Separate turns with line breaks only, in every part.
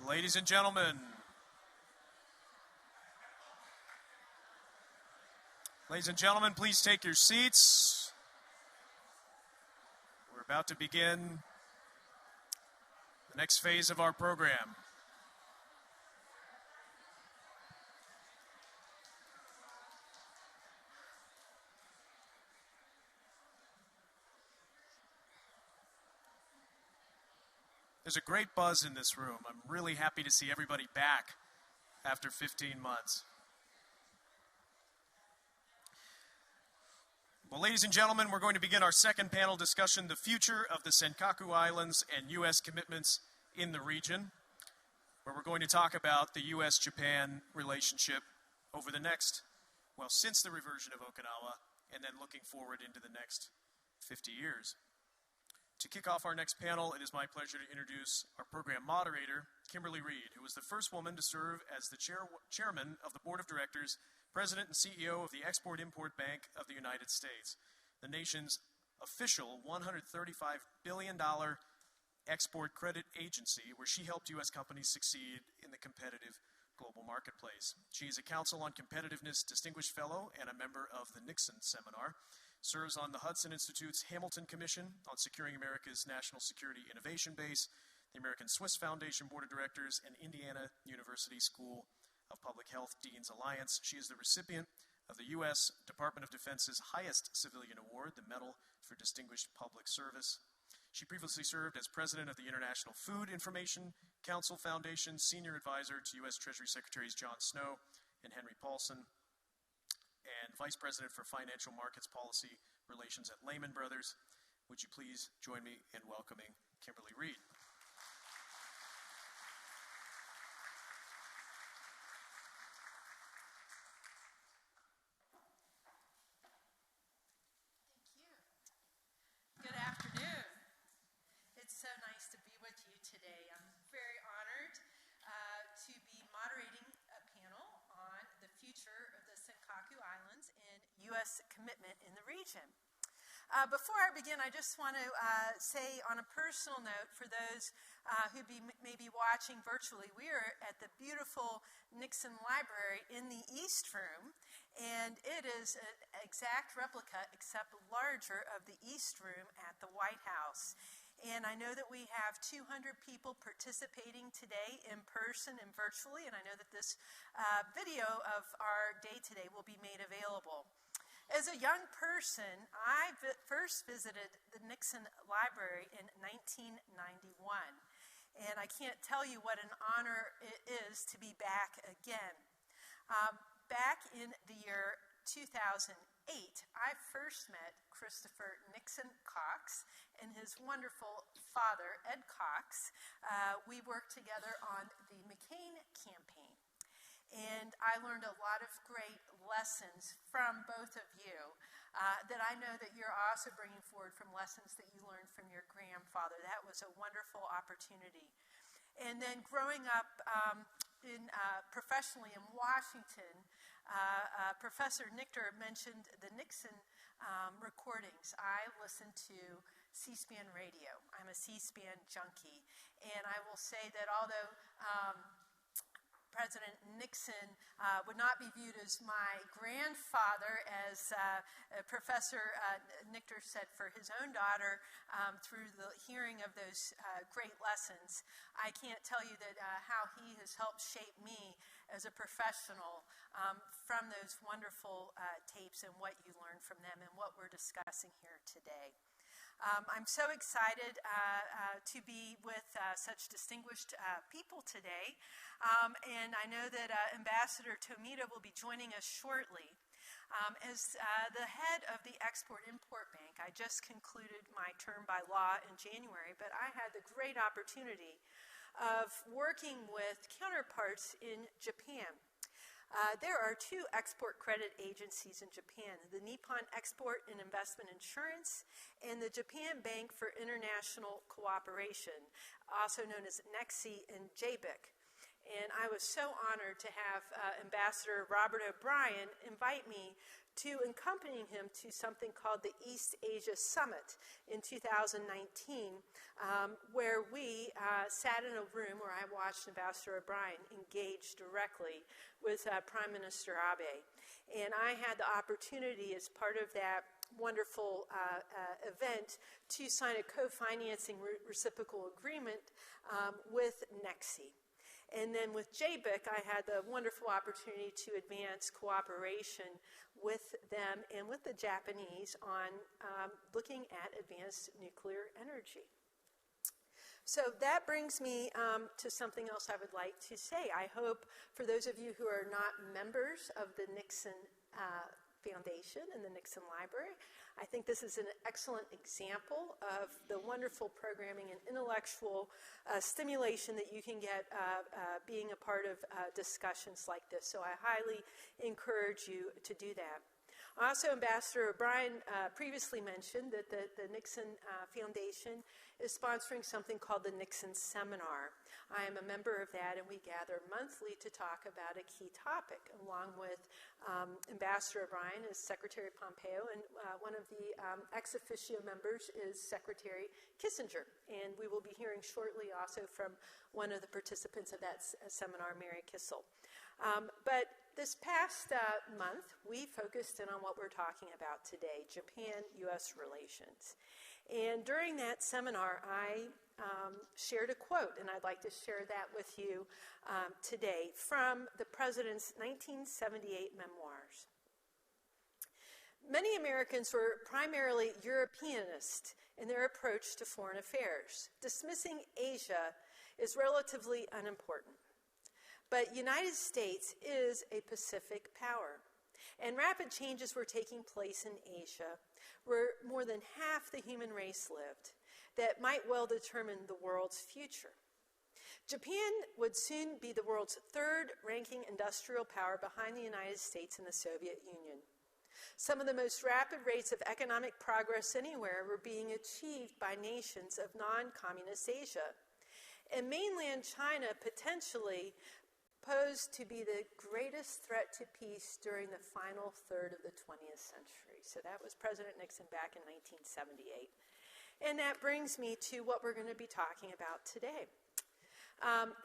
Ladies and gentlemen, please take your seats. We're about to begin the next phase of our program. There's a great buzz in this room. I'm really happy to see everybody back after 15 months. Well, ladies and gentlemen, we're going to begin our second panel discussion, The Future of the Senkaku Islands and U.S. Commitments in the Region, where we're going to talk about the U.S.-Japan relationship over the next, well, since the reversion of Okinawa, and then looking forward into the next 50 years. To kick off our next panel, it is my pleasure to introduce our program moderator, Kimberly Reed, who was the first woman to serve as the chairman of the Board of Directors, President and CEO of the Export-Import Bank of the United States, the nation's official $135 billion export credit agency, where she helped U.S. companies succeed in the competitive global marketplace. She is a Council on Competitiveness Distinguished Fellow and a member of the Nixon Seminar, serves on the Hudson Institute's Hamilton Commission on Securing America's National Security Innovation Base, the American Swiss Foundation Board of Directors, and Indiana University School of Public Health Dean's Alliance. She is the recipient of the U.S. Department of Defense's highest civilian award, the Medal for Distinguished Public Service. She previously served as president of the International Food Information Council Foundation, senior advisor to U.S. Treasury Secretaries John Snow and Henry Paulson, and Vice President for Financial Markets Policy Relations at Lehman Brothers. Would you please join me in welcoming Kimberly Reed?
Thank you. Good afternoon. It's so nice to be with you today. I'm very honored to be moderating a panel on the future of the Senkaku Islands and U.S. commitment in the region. Before I begin, I just want to say on a personal note, for those who may be watching virtually, we are at the beautiful Nixon Library in the East Room, and it is an exact replica, except larger, of the East Room at the White House. And I know that we have 200 people participating today in person and virtually, and I know that this video of our day today will be made available. As a young person, I first visited the Nixon Library in 1991, and I can't tell you what an honor it is to be back again. Back in the year 2008, I first met Christopher Nixon Cox and his wonderful father, Ed Cox. We worked together on the McCain campaign. And I learned a lot of great lessons from both of you that I know that you're also bringing forward from lessons that you learned from your grandfather. That was a wonderful opportunity. And then growing up professionally in Washington, Professor Nichter mentioned the Nixon recordings. I listen to C-SPAN radio. I'm a C-SPAN junkie. And I will say that although President Nixon would not be viewed as my grandfather, as Professor Nichter said for his own daughter through the hearing of those great lessons. I can't tell you that how he has helped shape me as a professional from those wonderful tapes and what you learned from them and what we're discussing here today. I'm so excited to be with such distinguished people today, and I know that Ambassador Tomita will be joining us shortly. As the head of the Export-Import Bank, I just concluded my term by law in January, but I had the great opportunity of working with counterparts in Japan. There are two export credit agencies in Japan, the Nippon Export and Investment Insurance and the Japan Bank for International Cooperation, also known as NEXI and JBIC. and I was so honored to have Ambassador Robert O'Brien invite me to accompany him to something called the East Asia Summit in 2019, where we sat in a room where I watched Ambassador O'Brien engage directly with Prime Minister Abe. And I had the opportunity as part of that wonderful event to sign a co-financing reciprocal agreement with NEXI. And then with JBIC, I had the wonderful opportunity to advance cooperation with them and with the Japanese on looking at advanced nuclear energy. So that brings me to something else I would like to say. I hope for those of you who are not members of the Nixon Foundation and the Nixon Library, I think this is an excellent example of the wonderful programming and intellectual stimulation that you can get being a part of discussions like this. So I highly encourage you to do that. Also, Ambassador O'Brien previously mentioned that the Nixon Foundation is sponsoring something called the Nixon Seminar. I am a member of that, and we gather monthly to talk about a key topic, along with Ambassador O'Brien as Secretary Pompeo, and one of the ex officio members is Secretary Kissinger. And we will be hearing shortly also from one of the participants of that seminar, Mary Kissel. But this past month, we focused in on what we're talking about today, Japan-U.S. relations. And during that seminar, I shared a quote, and I'd like to share that with you today from the President's 1978 memoirs. Many Americans were primarily Europeanist in their approach to foreign affairs, dismissing Asia as relatively unimportant. But United States is a Pacific power, and rapid changes were taking place in Asia, where more than half the human race lived, that might well determine the world's future. Japan would soon be the world's third-ranking industrial power behind the United States and the Soviet Union. Some of the most rapid rates of economic progress anywhere were being achieved by nations of non-communist Asia. And mainland China potentially posed to be the greatest threat to peace during the final third of the 20th century. So that was President Nixon back in 1978. And that brings me to what we're going to be talking about today.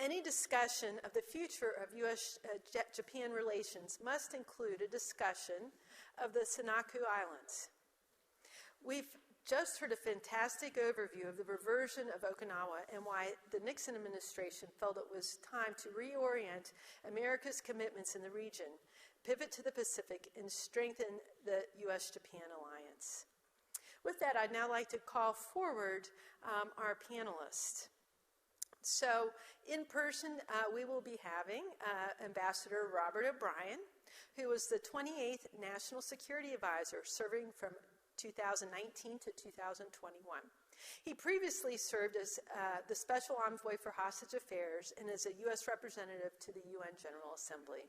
Any discussion of the future of U.S.-Japan relations must include a discussion of the Senkaku Islands. We've just heard a fantastic overview of the reversion of Okinawa and why the Nixon administration felt it was time to reorient America's commitments in the region, pivot to the Pacific, and strengthen the U.S.-Japan alliance. With that, I'd now like to call forward our panelists. So, in person, we will be having Ambassador Robert O'Brien, who was the 28th National Security Advisor, serving from 2019 to 2021. He previously served as the Special Envoy for Hostage Affairs and as a U.S. representative to the UN General Assembly.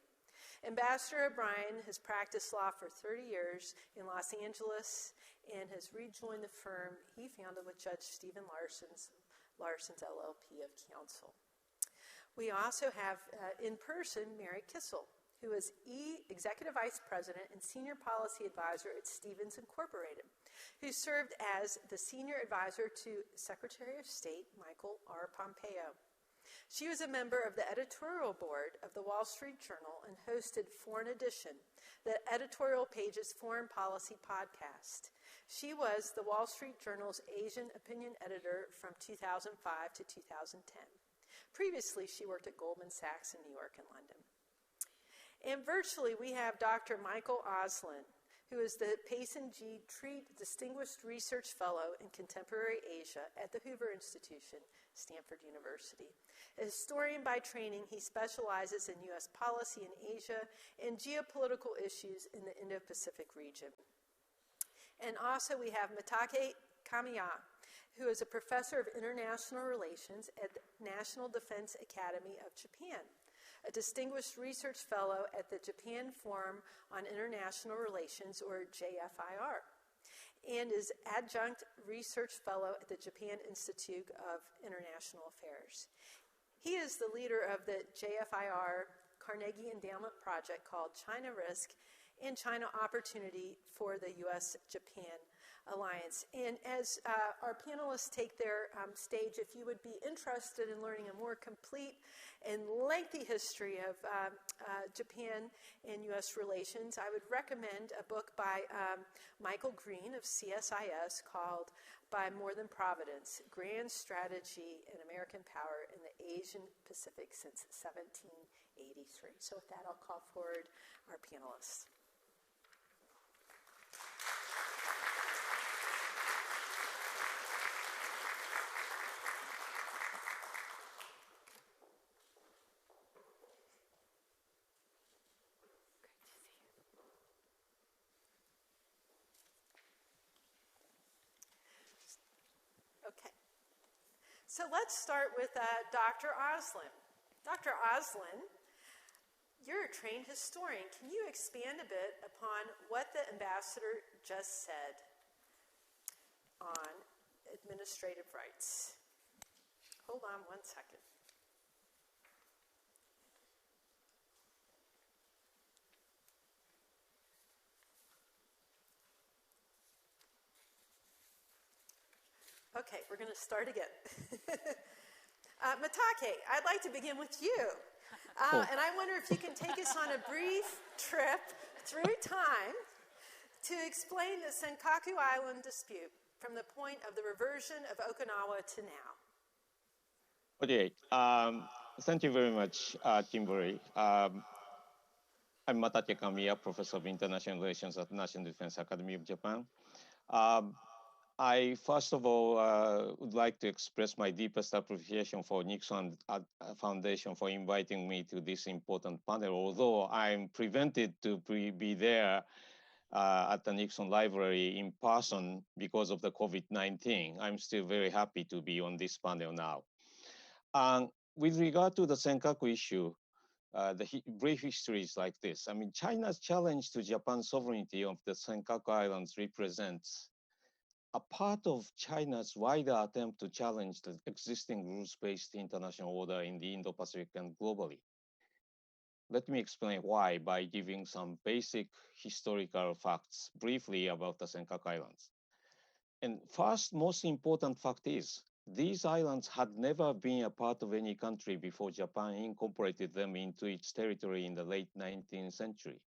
Ambassador O'Brien has practiced law for 30 years in Los Angeles and has rejoined the firm he founded with Judge Stephen Larson's LLP of counsel. We also have in person Mary Kissel, who is Executive Vice President and Senior Policy Advisor at Stevens Incorporated, who served as the Senior Advisor to Secretary of State Michael R. Pompeo. She was a member of the editorial board of the Wall Street Journal and hosted Foreign Edition, the editorial page's foreign policy podcast. She was the Wall Street Journal's Asian opinion editor from 2005 to 2010. Previously, she worked at Goldman Sachs in New York and London. And virtually, we have Dr. Michael Auslin, who is the Payson G. Treat Distinguished Research Fellow in Contemporary Asia at the Hoover Institution, Stanford University. A historian by training, he specializes in U.S. policy in Asia and geopolitical issues in the Indo-Pacific region. And also we have Matake Kamiya, who is a professor of international relations at the National Defense Academy of Japan, a distinguished research fellow at the Japan Forum on International Relations, or JFIR, and is adjunct research fellow at the Japan Institute of International Affairs. He is the leader of the JFIR Carnegie Endowment project called China Risk and China Opportunity for the U.S.-Japan Alliance. And as our panelists take their stage, if you would be interested in learning a more complete and lengthy history of Japan and U.S. relations, I would recommend a book by Michael Green of CSIS called By More Than Providence, Grand Strategy and American Power in the Asian Pacific Since 1783. So with that, I'll call forward our panelists. Okay. So let's start with Dr. Auslin. Dr. Auslin, you're a trained historian. Can you expand a bit upon what the ambassador just said on administrative rights? Hold on one second. Okay, we're going to start again. Matake, I'd like to begin with you. And I wonder if you can take us on a brief trip through time to explain the Senkaku Island dispute from the point of the reversion of Okinawa to now.
Okay, thank you very much, Kimberly. I'm Matake Kamiya, Professor of International Relations at National Defense Academy of Japan. I, first of all, would like to express my deepest appreciation for Nixon Foundation for inviting me to this important panel. Although I'm prevented to be there at the Nixon Library in person because of the COVID-19, I'm still very happy to be on this panel now. With regard to the Senkaku issue, the brief history is like this. I mean, China's challenge to Japan's sovereignty of the Senkaku Islands represents a part of China's wider attempt to challenge the existing rules-based international order in the Indo-Pacific and globally. Let me explain why by giving some basic historical facts briefly about the Senkaku Islands. And first, most important fact is, these islands had never been a part of any country before Japan incorporated them into its territory in the late 19th century.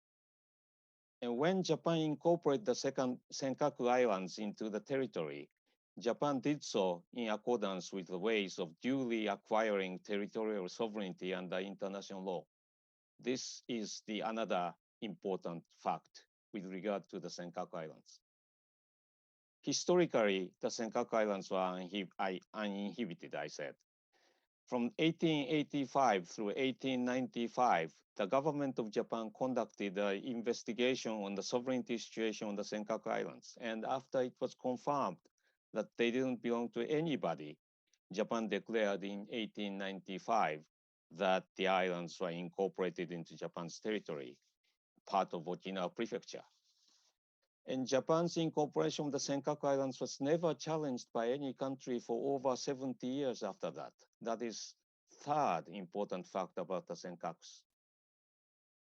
And when Japan incorporated the Senkaku Islands into the territory, Japan did so in accordance with the ways of duly acquiring territorial sovereignty under international law. This is another important fact with regard to the Senkaku Islands. Historically, the Senkaku Islands were uninhibited, I said. From 1885 through 1895, the government of Japan conducted an investigation on the sovereignty situation on the Senkaku Islands. And after it was confirmed that they didn't belong to anybody, Japan declared in 1895 that the islands were incorporated into Japan's territory, part of Okinawa Prefecture. And Japan's incorporation of the Senkaku Islands was never challenged by any country for over 70 years after that. That is third important fact about the Senkakus.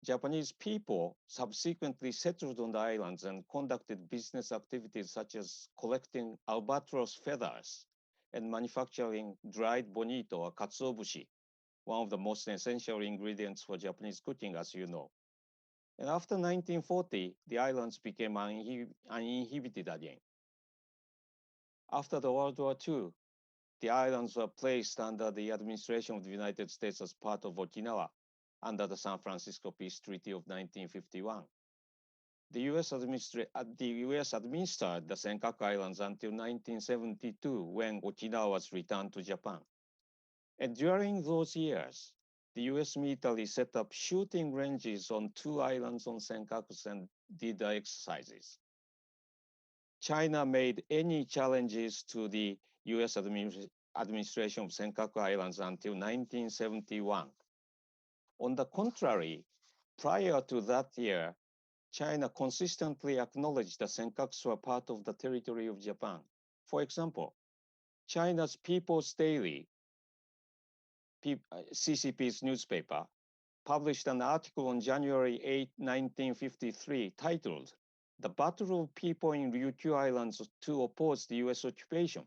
Japanese people subsequently settled on the islands and conducted business activities such as collecting albatross feathers and manufacturing dried bonito or katsuobushi, one of the most essential ingredients for Japanese cooking, as you know. And after 1940, the islands became uninhibited again. After the World War II, the islands were placed under the administration of the United States as part of Okinawa under the San Francisco Peace Treaty of 1951. The US administered the Senkaku Islands until 1972, when Okinawa was returned to Japan. And during those years, the US military set up shooting ranges on 2 islands on Senkakus and did the exercises. China made any challenges to the US administration of Senkaku Islands until 1971. On the contrary, prior to that year, China consistently acknowledged the Senkakus were part of the territory of Japan. For example, China's People's Daily CCP's newspaper, published an article on January 8, 1953, titled "The Battle of People in Ryukyu Islands to Oppose the U.S. Occupation."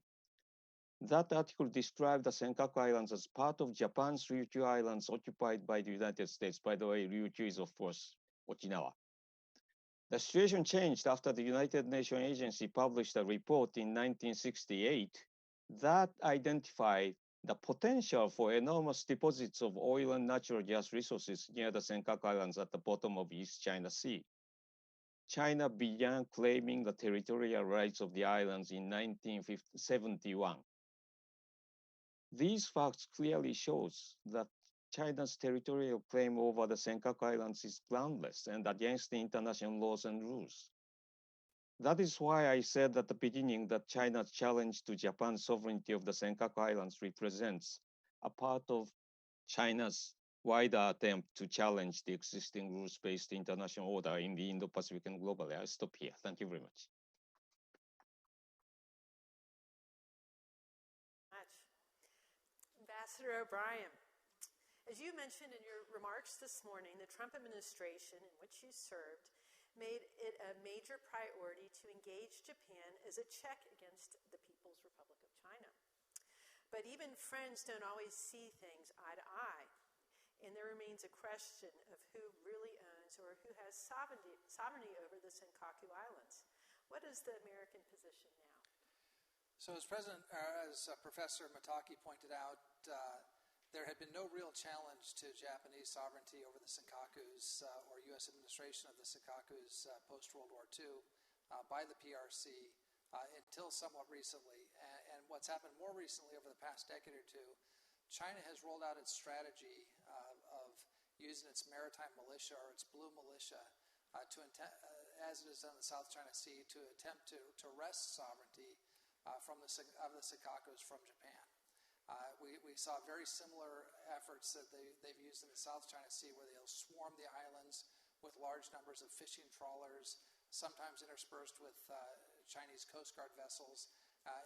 That article described the Senkaku Islands as part of Japan's Ryukyu Islands occupied by the United States. By the way, Ryukyu is, of course, Okinawa. The situation changed after the United Nations Agency published a report in 1968 that identified the potential for enormous deposits of oil and natural gas resources near the Senkaku Islands at the bottom of East China Sea. China began claiming the territorial rights of the islands in 1971. These facts clearly shows that China's territorial claim over the Senkaku Islands is groundless and against the international laws and rules. That is why I said at the beginning that China's challenge to Japan's sovereignty of the Senkaku Islands represents a part of China's wider attempt to challenge the existing rules-based international order in the Indo-Pacific and globally. I'll stop here. Thank you very much.
Ambassador O'Brien, as you mentioned in your remarks this morning, the Trump administration in which you served made it a major priority to engage Japan as a check against the People's Republic of China. But even friends don't always see things eye to eye, and there remains a question of who really owns or who has sovereignty over the Senkaku Islands. What is the American position now?
So as Professor Matake pointed out, there had been no real challenge to Japanese sovereignty over the Senkakus or U.S. administration of the Senkakus post-World War II by the PRC until somewhat recently. And what's happened more recently over the past decade or two, China has rolled out its strategy of using its maritime militia or its blue militia as it is done in the South China Sea to attempt to wrest sovereignty of the Senkakus from Japan. We saw very similar efforts that they've used in the South China Sea, where they'll swarm the islands with large numbers of fishing trawlers, sometimes interspersed with Chinese Coast Guard vessels,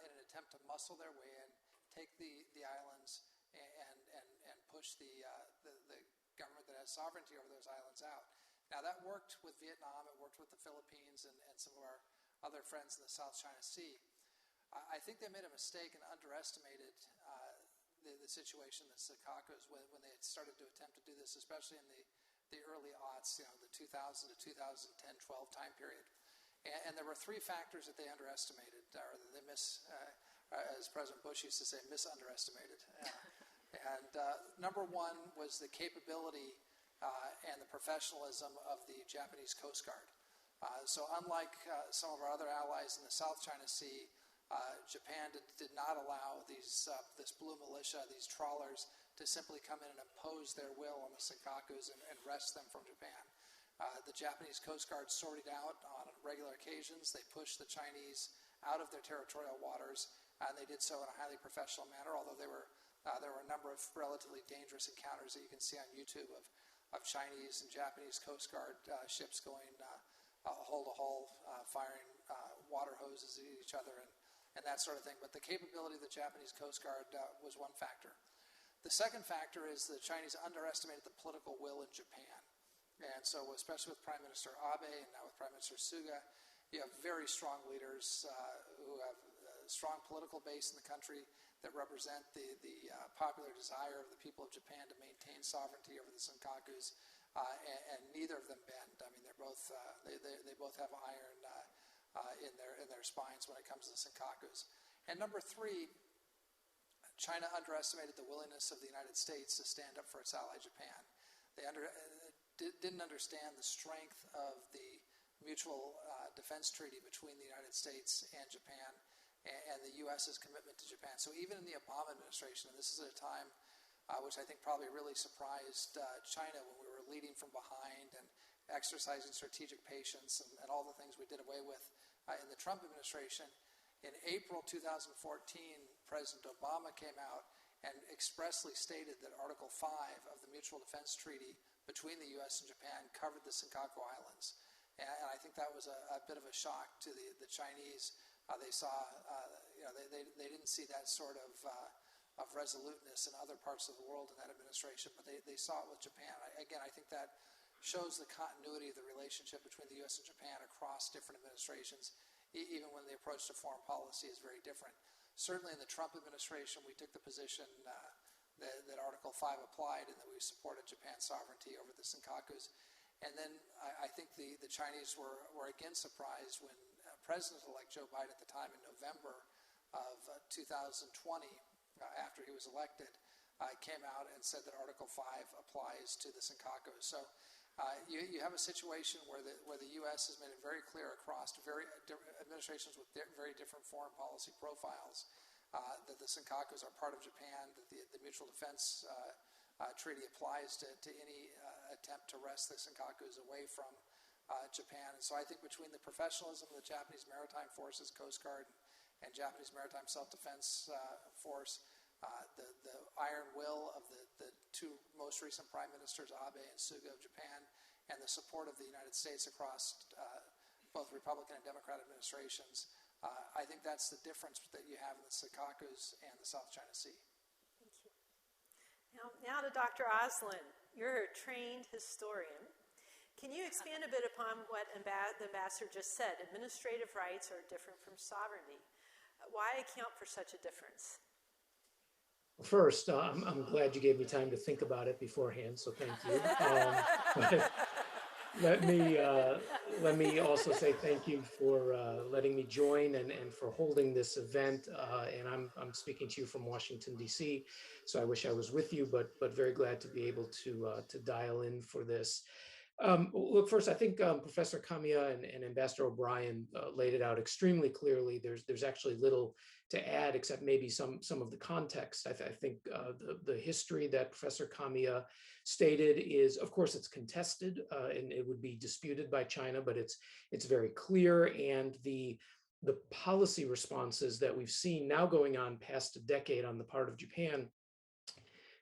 in an attempt to muscle their way in, take the islands, and push the government that has sovereignty over those islands out. Now, that worked with Vietnam, it worked with the Philippines, and some of our other friends in the South China Sea. I think they made a mistake and underestimated the situation in the Senkakus when they had started to attempt to do this, especially in the early aughts, the 2000 to 2010-12 time period. And there were three factors that they underestimated, or that they as President Bush used to say, misunderestimated. And number one was the capability and the professionalism of the Japanese Coast Guard. So unlike some of our other allies in the South China Sea, Japan did not allow this blue militia, these trawlers, to simply come in and impose their will on the Senkakus and wrest them from Japan. The Japanese Coast Guard sorted out on regular occasions. They pushed the Chinese out of their territorial waters, and they did so in a highly professional manner, although there were a number of relatively dangerous encounters that you can see on YouTube of Chinese and Japanese Coast Guard ships going hull to hull, firing water hoses at each other and that sort of thing. But the capability of the Japanese Coast Guard was one factor. The second factor is the Chinese underestimated the political will in Japan. And so, especially with Prime Minister Abe and now with Prime Minister Suga, you have very strong leaders who have a strong political base in the country that represent the popular desire of the people of Japan to maintain sovereignty over the Senkakus, and neither of them bend. I mean, they're both they both have iron in their spines when it comes to the Senkakus. And number three, China underestimated the willingness of the United States to stand up for its ally Japan. They didn't understand the strength of the mutual defense treaty between the United States and Japan, and the U.S.'s commitment to Japan. So even in the Obama administration, and this is at a time which I think probably really surprised China, when we were leading from behind and exercising strategic patience and all the things we did away with in the Trump administration. In April 2014, President Obama came out and expressly stated that Article 5 of the Mutual Defense Treaty between the U.S. and Japan covered the Senkaku Islands. And I think that was a bit of a shock to the Chinese. They saw, they didn't see that sort of resoluteness in other parts of the world in that administration, but they saw it with Japan. I think that shows the continuity of the relationship between the U.S. and Japan across different administrations, even when the approach to foreign policy is very different. Certainly in the Trump administration, we took the position that Article 5 applied and that we supported Japan's sovereignty over the Senkakus. And then I think the Chinese were again surprised when President-elect Joe Biden at the time in November of 2020, after he was elected, came out and said that Article 5 applies to the Senkakus. So you have a situation where the U.S. has made it very clear across administrations with very different foreign policy profiles that the Senkakus are part of Japan, that the Mutual Defense Treaty applies to any attempt to wrest the Senkakus away from Japan. And so I think between the professionalism of the Japanese Maritime Forces, Coast Guard, and Japanese Maritime Self-Defense Force, the iron will of the two most recent prime ministers, Abe and Suga of Japan, and the support of the United States across both Republican and Democrat administrations, I think that's the difference that you have in the Senkakus and the South China Sea.
Thank you. Now to Dr. Auslin. You're a trained historian. Can you expand a bit upon what the ambassador just said? Administrative rights are different from sovereignty. Why account for such a difference?
First, I'm glad you gave me time to think about it beforehand, so thank you. Let me also say thank you for letting me join and for holding this event. And I'm speaking to you from Washington, D.C., so I wish I was with you, but very glad to be able to dial in for this. Look, first, I think Professor Kamiya and Ambassador O'Brien laid it out extremely clearly. There's actually little to add except maybe some of the context. I think the history that Professor Kamiya stated is, of course, it's contested and it would be disputed by China, but it's very clear. And the policy responses that we've seen now going on past a decade on the part of Japan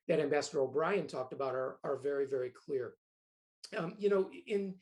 that Ambassador O'Brien talked about are very, very clear. In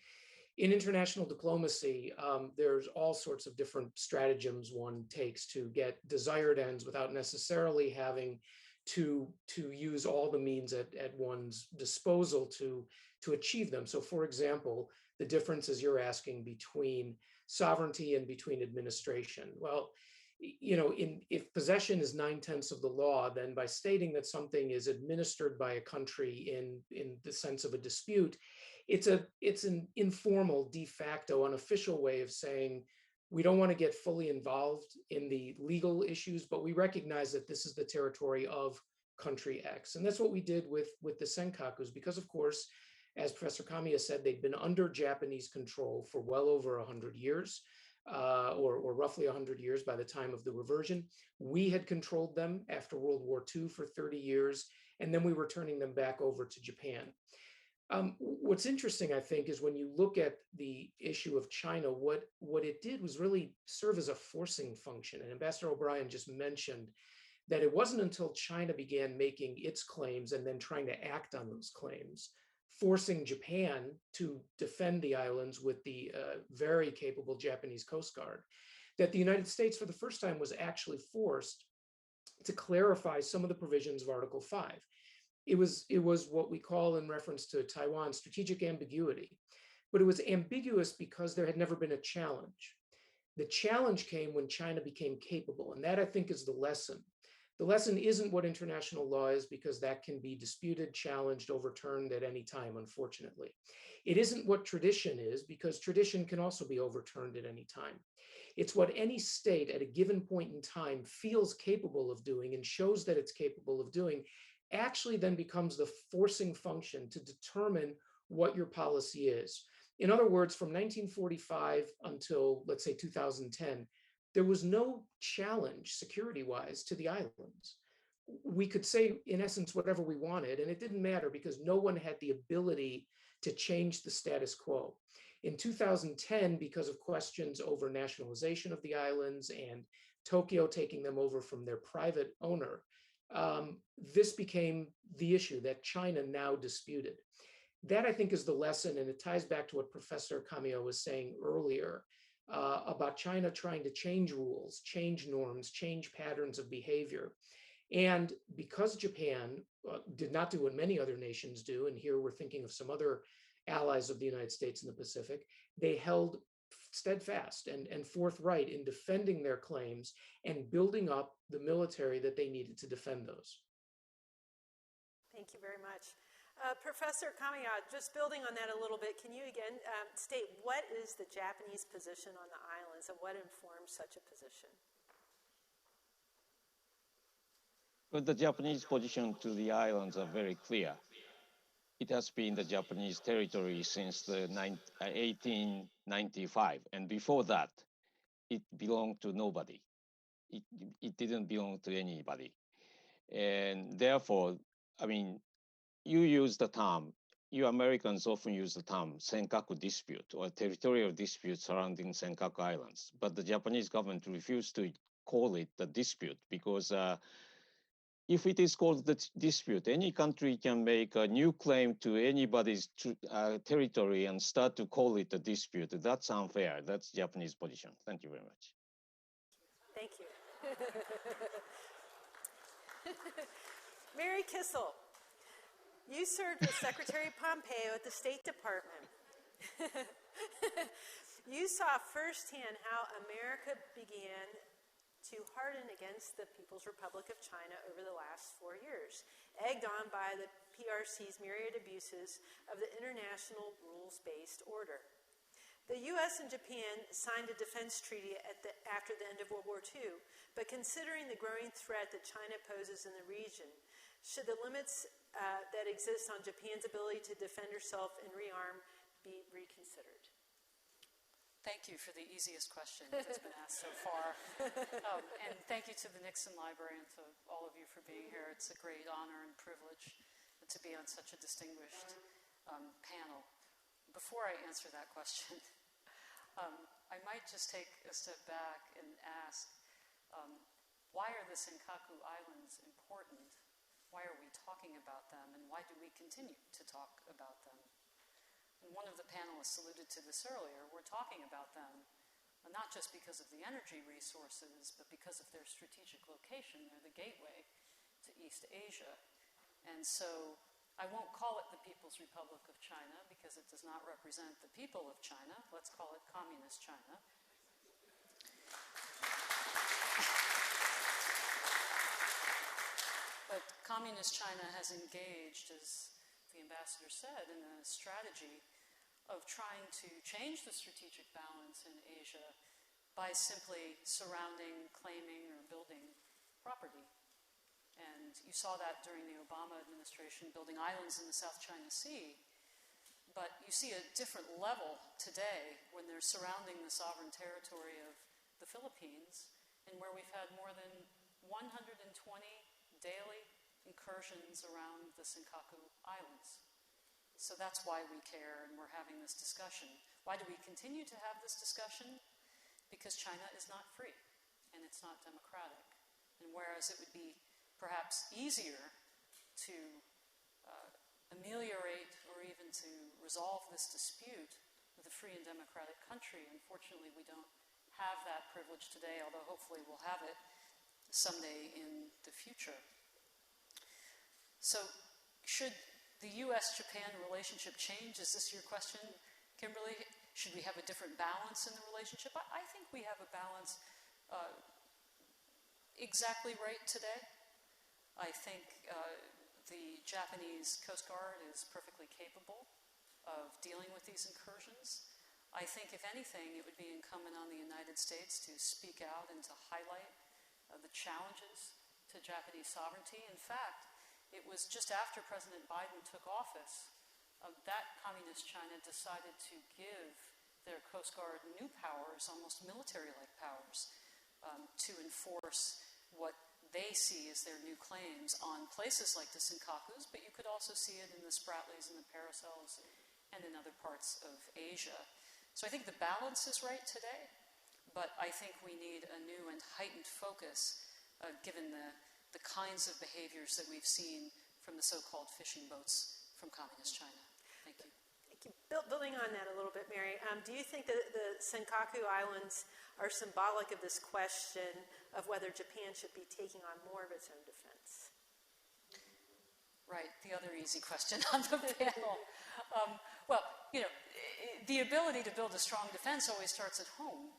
international diplomacy, there's all sorts of different stratagems one takes to get desired ends without necessarily having to use all the means at one's disposal to achieve them. So, for example, the differences you're asking between sovereignty and between administration. Well, if possession is 9/10 of the law, then by stating that something is administered by a country in the sense of a dispute, it's an informal, de facto, unofficial way of saying we don't want to get fully involved in the legal issues, but we recognize that this is the territory of country X. And that's what we did with the Senkakus, because of course, as Professor Kamiya said, they'd been under Japanese control for well over 100 years, or roughly 100 years by the time of the reversion. We had controlled them after World War II for 30 years, and then we were turning them back over to Japan. What's interesting, I think, is when you look at the issue of China, what it did was really serve as a forcing function. And Ambassador O'Brien just mentioned that it wasn't until China began making its claims and then trying to act on those claims, forcing Japan to defend the islands with the very capable Japanese Coast Guard, that the United States for the first time was actually forced to clarify some of the provisions of Article 5. It was what we call, in reference to Taiwan, strategic ambiguity. But it was ambiguous because there had never been a challenge. The challenge came when China became capable, and that, I think, is the lesson. The lesson isn't what international law is, because that can be disputed, challenged, overturned at any time, unfortunately. It isn't what tradition is, because tradition can also be overturned at any time. It's what any state at a given point in time feels capable of doing and shows that it's capable of doing, actually then becomes the forcing function to determine what your policy is. In other words, from 1945 until, let's say, 2010, there was no challenge security-wise to the islands. We could say, in essence, whatever we wanted, and it didn't matter because no one had the ability to change the status quo. In 2010, because of questions over nationalization of the islands and Tokyo taking them over from their private owner, this became the issue that China now disputed. That, I think, is the lesson, and it ties back to what Professor Kamiya was saying earlier about China trying to change rules, change norms, change patterns of behavior. And because Japan did not do what many other nations do, and here we're thinking of some other allies of the United States in the Pacific, they held steadfast and forthright in defending their claims and building up the military that they needed to defend those.
Thank you very much. Professor Kamiya, just building on that a little bit, can you again state what is the Japanese position on the islands and what informs such a position?
But the Japanese position to the islands are very clear. It has been the Japanese territory since the 1895, and before that, it belonged to nobody. It didn't belong to anybody. And therefore, I mean, you Americans often use the term Senkaku dispute or territorial dispute surrounding Senkaku Islands, but the Japanese government refused to call it the dispute because if it is called the dispute, any country can make a new claim to anybody's territory and start to call it a dispute. That's unfair. That's Japanese position. Thank you very much.
Thank you. Mary Kissel, you served with Secretary Pompeo at the State Department. You saw firsthand how America began to harden against the People's Republic of China over the last 4 years, egged on by the PRC's myriad abuses of the international rules-based order. The U.S. and Japan signed a defense treaty after the end of World War II, but considering the growing threat that China poses in the region, should the limits that exist on Japan's ability to defend herself and rearm be reconsidered?
Thank you for the easiest question that's been asked so far. And thank you to the Nixon Library and to all of you for being here. It's a great honor and privilege to be on such a distinguished panel. Before I answer that question, I might just take a step back and ask, why are the Senkaku Islands important? Why are we talking about them? And why do we continue to talk about them? And one of the panelists alluded to this earlier. We're talking about them not just because of the energy resources, but because of their strategic location. They're the gateway to East Asia. And so I won't call it the People's Republic of China because it does not represent the people of China. Let's call it Communist China. But Communist China has engaged, as the ambassador said, in a strategy of trying to change the strategic balance in Asia by simply surrounding, claiming, or building property. And you saw that during the Obama administration, building islands in the South China Sea. But you see a different level today when they're surrounding the sovereign territory of the Philippines, and where we've had more than 120 daily incursions around the Senkaku Islands. So that's why we care and we're having this discussion. Why do we continue to have this discussion? Because China is not free and it's not democratic. And whereas it would be perhaps easier to ameliorate or even to resolve this dispute with a free and democratic country, unfortunately we don't have that privilege today, although hopefully we'll have it someday in the future. So should the U.S.-Japan relationship change? Is this your question, Kimberly? Should we have a different balance in the relationship? I think we have a balance exactly right today. I think the Japanese Coast Guard is perfectly capable of dealing with these incursions. I think, if anything, it would be incumbent on the United States to speak out and to highlight the challenges to Japanese sovereignty. In fact, it was just after President Biden took office that Communist China decided to give their Coast Guard new powers, almost military-like powers, to enforce what they see as their new claims on places like the Senkakus, but you could also see it in the Spratlys and the Paracels and in other parts of Asia. So I think the balance is right today, but I think we need a new and heightened focus given the kinds of behaviors that we've seen from the so-called fishing boats from Communist China. Thank you.
Building on that a little bit, Mary, do you think that the Senkaku Islands are symbolic of this question of whether Japan should be taking on more of its own defense?
Right, the other easy question on the panel. Well, the ability to build a strong defense always starts at home.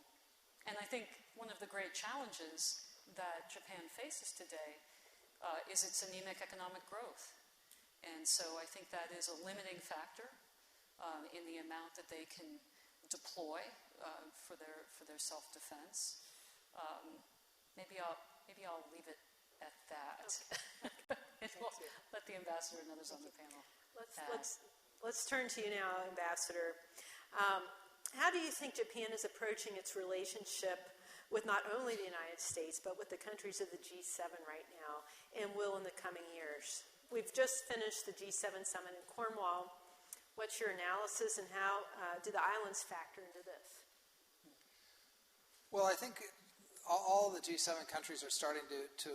And I think one of the great challenges that Japan faces today is its anemic economic growth. And so I think that is a limiting factor in the amount that they can deploy for their self-defense. Maybe I'll leave it at that. Okay. And we'll let the ambassador and others on the panel.
Let's turn to you now, Ambassador. How do you think Japan is approaching its relationship with not only the United States, but with the countries of the G7 right now, and will in the coming years? We've just finished the G7 summit in Cornwall. What's your analysis, and how do the islands factor into this?
Well, I think all the G7 countries are starting to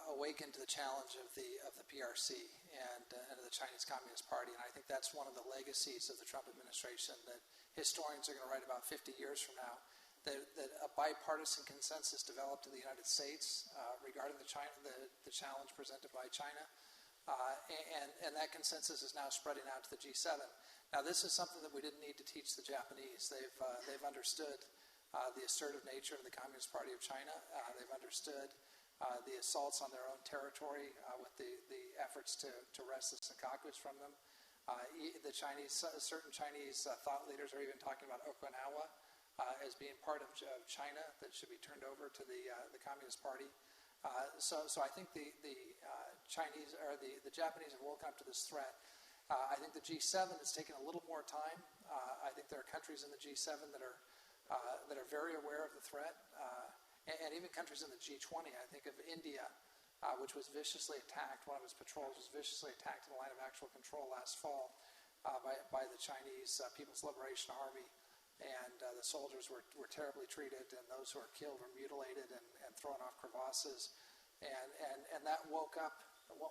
awaken to the challenge of the PRC and the Chinese Communist Party, and I think that's one of the legacies of the Trump administration that historians are going to write about 50 years from now. That a bipartisan consensus developed in the United States regarding the challenge presented by China. And that consensus is now spreading out to the G7. Now, this is something that we didn't need to teach the Japanese. They've understood the assertive nature of the Communist Party of China. They've understood the assaults on their own territory with the efforts to wrest the Senkakus from them. Certain Chinese thought leaders are even talking about Okinawa as being part of China that should be turned over to the Communist Party. So I think the Chinese or the Japanese have woken up to this threat. I think the G7 is taking a little more time. I think there are countries in the G7 that are very aware of the threat, and even countries in the G20. I think of India, which was viciously attacked. One of its patrols was viciously attacked in the line of actual control last fall by the Chinese People's Liberation Army. And the soldiers were terribly treated, and those who were killed were mutilated and thrown off crevasses. And that woke up,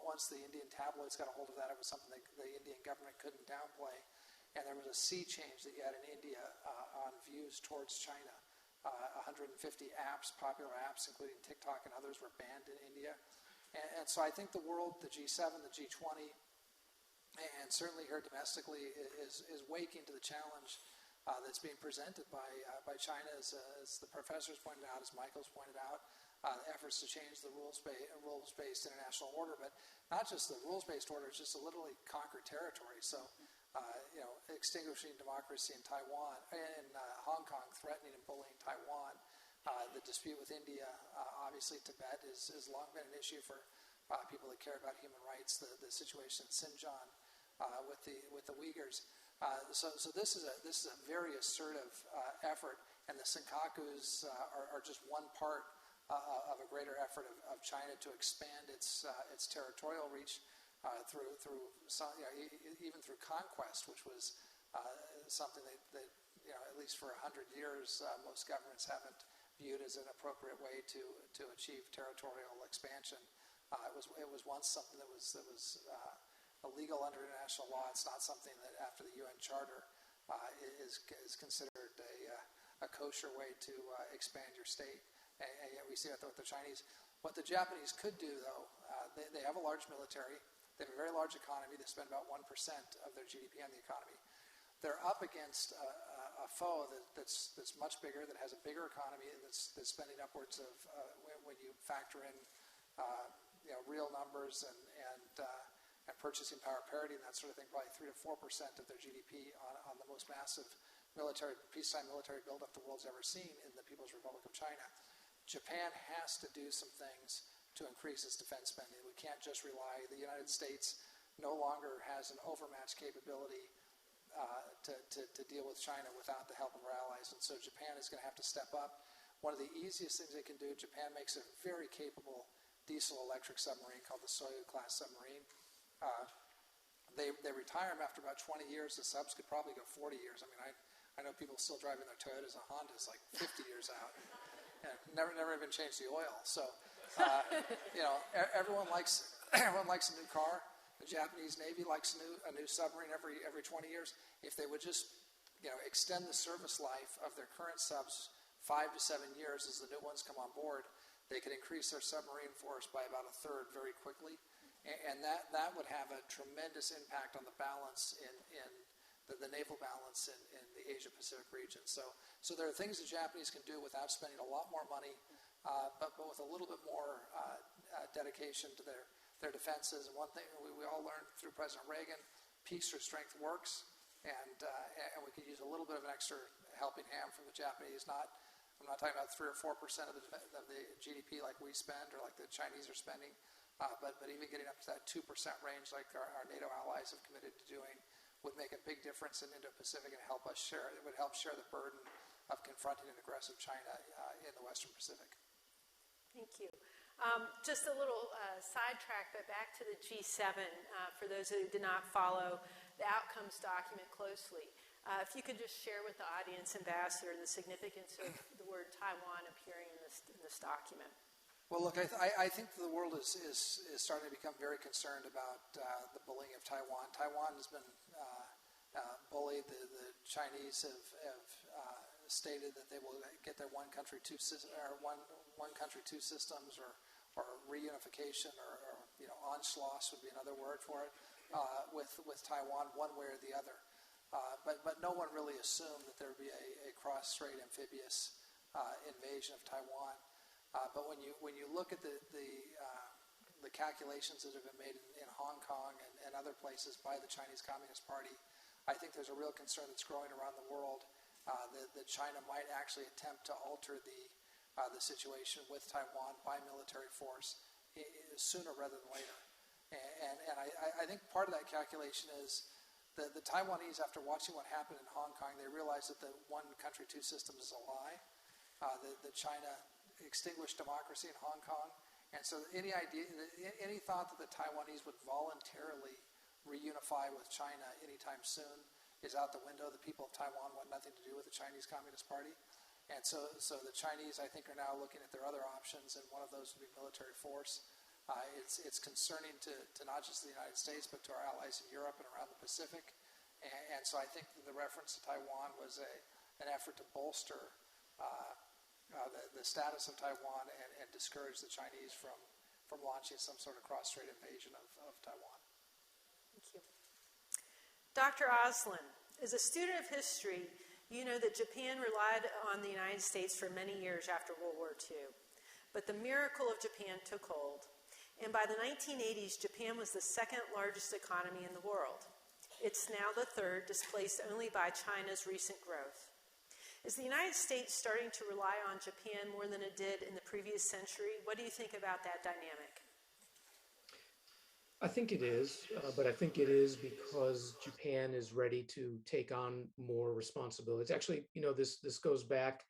once the Indian tabloids got a hold of that, it was something that the Indian government couldn't downplay. And there was a sea change that you had in India on views towards China. 150 apps, popular apps, including TikTok and others, were banned in India. And so I think the world, the G7, the G20, and certainly here domestically, is waking to the challenge that's being presented by China, as the professors pointed out, as Michael's pointed out, efforts to change the rules-based international order, but not just the rules-based order, it's just to literally conquer territory. So, extinguishing democracy in Taiwan, in Hong Kong, threatening and bullying Taiwan, the dispute with India, obviously Tibet has long been an issue for people that care about human rights, the situation in Xinjiang with the Uyghurs. So this is a very assertive effort, and the Senkakus are just one part of a greater effort of China to expand its territorial reach through some, even through conquest, which was something that at least for 100 years most governments haven't viewed as an appropriate way to achieve territorial expansion. It was once something that was illegal under international law. It's not something that, after the UN Charter, is considered a kosher way to expand your state. And yet we see that with the Chinese. What the Japanese could do, though, they have a large military. They have a very large economy. They spend about 1% of their GDP on the economy. They're up against a foe that's much bigger, that has a bigger economy, and that's spending upwards of, when you factor in real numbers and purchasing power parity and that sort of thing, probably 3 to 4% of their GDP on the most massive peacetime military buildup the world's ever seen in the People's Republic of China. Japan has to do some things to increase its defense spending. We can't just rely. The United States no longer has an overmatch capability to deal with China without the help of our allies, and so Japan is going to have to step up. One of the easiest things they can do, Japan makes a very capable diesel-electric submarine called the Soyuz-class submarine. They retire them after about 20 years. The subs could probably go 40 years. I mean, I know people still driving their Toyotas and Hondas like 50 years out. Never even changed the oil. So, everyone likes a new car. The Japanese Navy likes a new submarine every 20 years. If they would just extend the service life of their current subs 5 to 7 years as the new ones come on board, they could increase their submarine force by about a third very quickly. And that would have a tremendous impact on the balance in the naval balance in the Asia-Pacific region. So there are things the Japanese can do without spending a lot more money, but with a little bit more dedication to their defenses. And one thing we all learned through President Reagan, peace through strength works, and we could use a little bit of an extra helping hand from the Japanese. I'm not talking about 3 or 4% of the GDP like we spend or like the Chinese are spending, but even getting up to that 2% range like our NATO allies have committed to doing would make a big difference in Indo-Pacific and help us share. It would help share the burden of confronting an aggressive China in the Western Pacific.
Thank you. Just a little sidetrack, but back to the G7, for those who did not follow the outcomes document closely. If you could just share with the audience, Ambassador, the significance of the word Taiwan appearing in this document.
Well, look, I think the world is starting to become very concerned about the bullying of Taiwan. Taiwan has been bullied. The Chinese have stated that they will get their one country, two systems, or reunification, or onslaught would be another word for it, with Taiwan, one way or the other. But no one really assumed that there would be a cross-strait amphibious invasion of Taiwan. But when you look at the calculations that have been made in Hong Kong and other places by the Chinese Communist Party, I think there's a real concern that's growing around the world that China might actually attempt to alter the situation with Taiwan by military force sooner rather than later. And I think part of that calculation is the Taiwanese, after watching what happened in Hong Kong, they realized that the one country, two systems is a lie. That China extinguished democracy in Hong Kong. And so any thought that the Taiwanese would voluntarily reunify with China anytime soon is out the window. The people of Taiwan want nothing to do with the Chinese Communist Party. And so the Chinese, I think, are now looking at their other options, and one of those would be military force. It's concerning to not just the United States, but to our allies in Europe and around the Pacific. And so I think the reference to Taiwan was an effort to bolster the status of Taiwan and discourage the Chinese from launching some sort of cross-strait invasion of Taiwan.
Thank you. Dr. Auslin, as a student of history, you know that Japan relied on the United States for many years after World War II. But the miracle of Japan took hold. And by the 1980s, Japan was the second largest economy in the world. It's now the third, displaced only by China's recent growth. Is the United States starting to rely on Japan more than it did in the previous century? What do you think about that dynamic?
I think it is, but I think it is because Japan is ready to take on more responsibilities. Actually, this goes back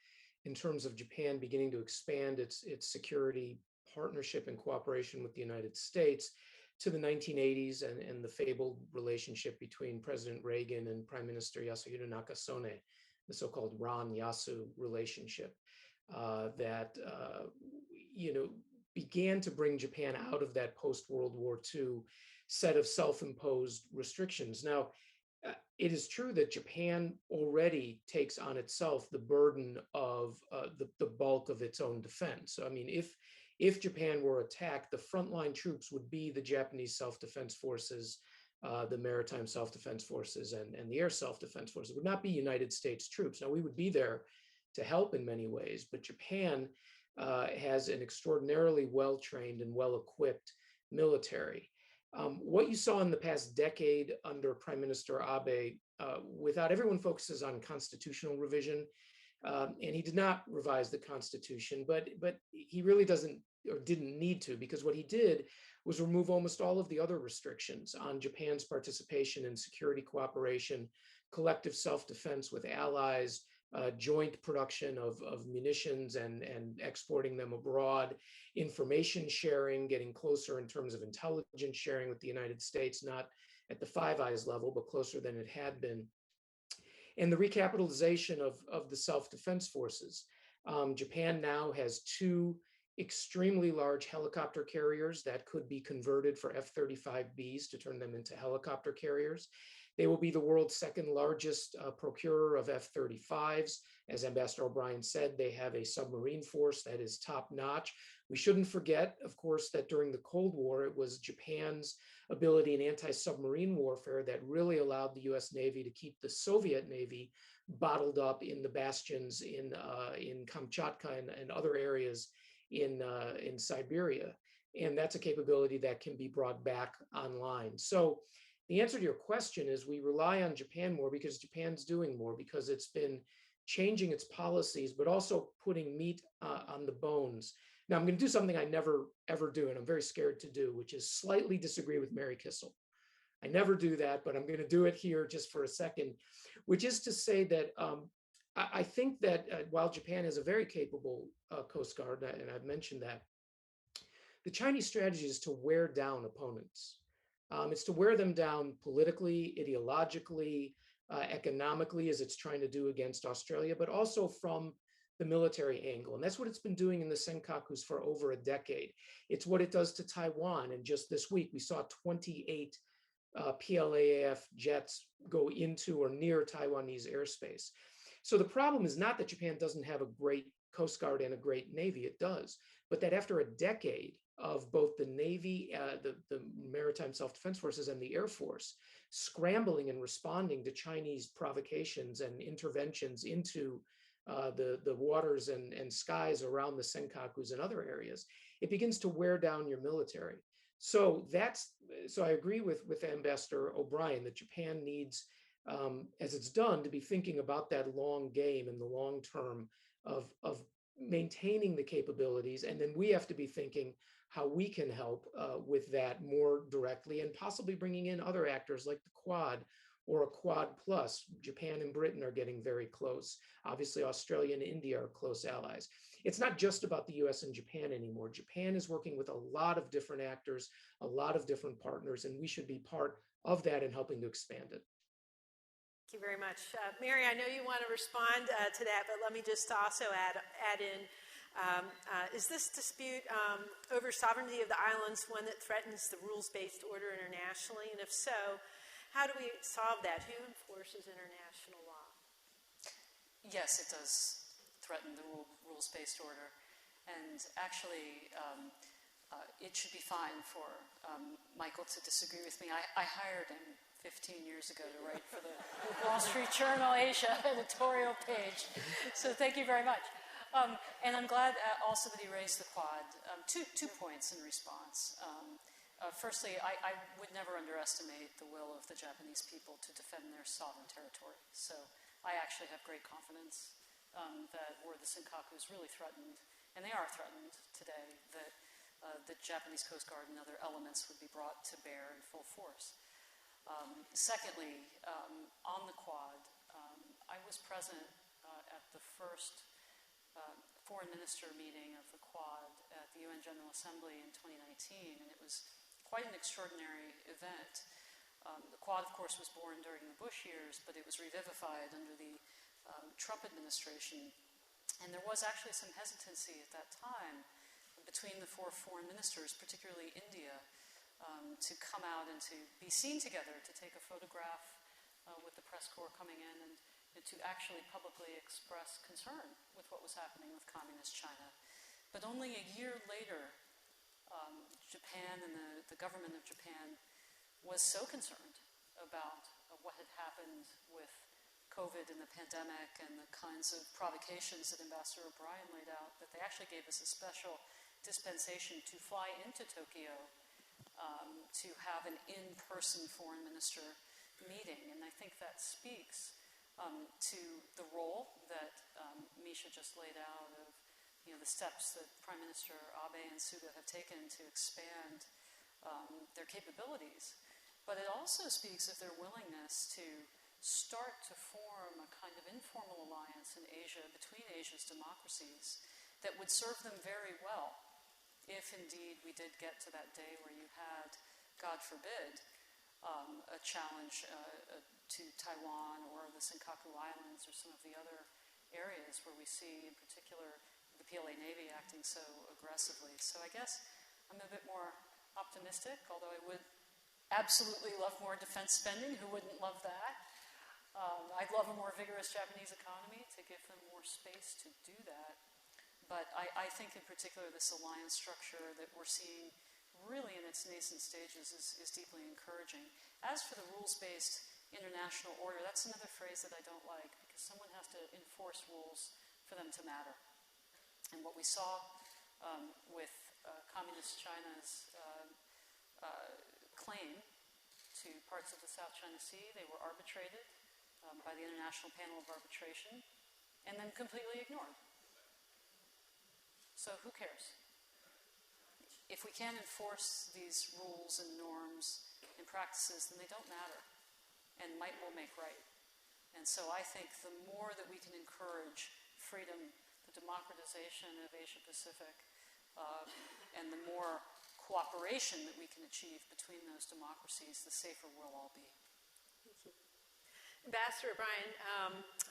in terms of Japan beginning to expand its security partnership and cooperation with the United States to the 1980s and the fabled relationship between President Reagan and Prime Minister Yasuhiro Nakasone, the so-called Ran-Yasu relationship that began to bring Japan out of that post-World War II set of self-imposed restrictions. Now, it is true that Japan already takes on itself the burden of the bulk of its own defense. So, I mean, if Japan were attacked, the frontline troops would be the Japanese self-defense forces, the maritime self-defense forces, and the air self-defense forces. It would not be United States troops. Now, we would be there to help in many ways, but Japan has an extraordinarily well-trained and well-equipped military. What you saw in the past decade under Prime Minister Abe, without everyone focuses on constitutional revision, and he did not revise the Constitution, but he really didn't need to, because what he did was remove almost all of the other restrictions on Japan's participation in security cooperation, collective self-defense with allies, joint production of munitions and exporting them abroad, information sharing, getting closer in terms of intelligence sharing with the United States, not at the Five Eyes level, but closer than it had been. And the recapitalization of the self-defense forces. Japan now has two extremely large helicopter carriers that could be converted for F-35Bs to turn them into helicopter carriers. They will be the world's second largest procurer of F-35s. As Ambassador O'Brien said, they have a submarine force that is top notch. We shouldn't forget, of course, that during the Cold War, it was Japan's ability in anti-submarine warfare that really allowed the US Navy to keep the Soviet Navy bottled up in the bastions in Kamchatka and other areas in Siberia. And that's a capability that can be brought back online. So the answer to your question is we rely on Japan more because Japan's doing more, because it's been changing its policies, but also putting meat on the bones. Now, I'm going to do something I never, ever do, and I'm very scared to do, which is slightly disagree with Mary Kissel. I never do that, but I'm going to do it here just for a second, which is to say that I think that while Japan is a very capable Coast Guard, and I've mentioned that, the Chinese strategy is to wear down opponents. It's to wear them down politically, ideologically, economically, as it's trying to do against Australia, but also from the military angle. And that's what it's been doing in the Senkakus for over a decade. It's what it does to Taiwan. And just this week, we saw 28 PLAAF jets go into or near Taiwanese airspace. So the problem is not that Japan doesn't have a great Coast Guard and a great Navy, it does, but that after a decade of both the Navy, the Maritime Self-Defense Forces and the Air Force scrambling and responding to Chinese provocations and interventions into the waters and skies around the Senkakus and other areas, it begins to wear down your military. So I agree with Ambassador O'Brien that Japan needs, as it's done, to be thinking about that long game and the long term of maintaining the capabilities. And then we have to be thinking how we can help with that more directly, and possibly bringing in other actors like the Quad or a Quad Plus. Japan and Britain are getting very close. Obviously, Australia and India are close allies. It's not just about the US and Japan anymore. Japan is working with a lot of different actors, a lot of different partners, and we should be part of that and helping to expand it.
Thank you very much. Mary, I know you want to respond to that, but let me just also add in, is this dispute over sovereignty of the islands one that threatens the rules-based order internationally? And if so, how do we solve that? Who enforces international law?
Yes, it does threaten the rules-based order. And actually, it should be fine for Michael to disagree with me. I hired him 15 years ago to write for the Wall Street Journal Asia editorial page. So thank you very much. And I'm glad also that he raised the Quad. Two points in response. Firstly, I would never underestimate the will of the Japanese people to defend their sovereign territory. So I actually have great confidence that were the Senkakus really threatened, and they are threatened today, that the Japanese Coast Guard and other elements would be brought to bear in full force. Secondly, on the Quad, I was present at the first foreign minister meeting of the Quad at the UN General Assembly in 2019, and it was quite an extraordinary event. The Quad, of course, was born during the Bush years, but it was revivified under the Trump administration. And there was actually some hesitancy at that time between the four foreign ministers, particularly India, to come out and to be seen together, to take a photograph with the press corps coming in, and to actually publicly express concern with what was happening with communist China. But only a year later, Japan and the government of Japan was so concerned about what had happened with COVID and the pandemic and the kinds of provocations that Ambassador O'Brien laid out, that they actually gave us a special dispensation to fly into Tokyo to have an in-person foreign minister meeting. And I think that speaks to the role that Misha just laid out of the steps that Prime Minister Abe and Suga have taken to expand their capabilities. But it also speaks of their willingness to start to form a kind of informal alliance in Asia, between Asia's democracies, that would serve them very well if indeed we did get to that day where you had, God forbid, a challenge to Taiwan or the Senkaku Islands or some of the other areas where we see in particular the PLA Navy acting so aggressively. So I guess I'm a bit more optimistic, although I would absolutely love more defense spending. Who wouldn't love that? I'd love a more vigorous Japanese economy to give them more space to do that. But I think in particular this alliance structure that we're seeing really in its nascent stages is deeply encouraging. As for the rules-based international order, that's another phrase that I don't like, because someone has to enforce rules for them to matter. And what we saw with Communist China's claim to parts of the South China Sea, they were arbitrated by the International Panel of Arbitration and then completely ignored. So who cares? If we can't enforce these rules and norms and practices, then they don't matter. And might will make right. And so I think the more that we can encourage freedom, the democratization of Asia Pacific, and the more cooperation that we can achieve between those democracies, the safer we'll all be.
Thank you. Ambassador Brian,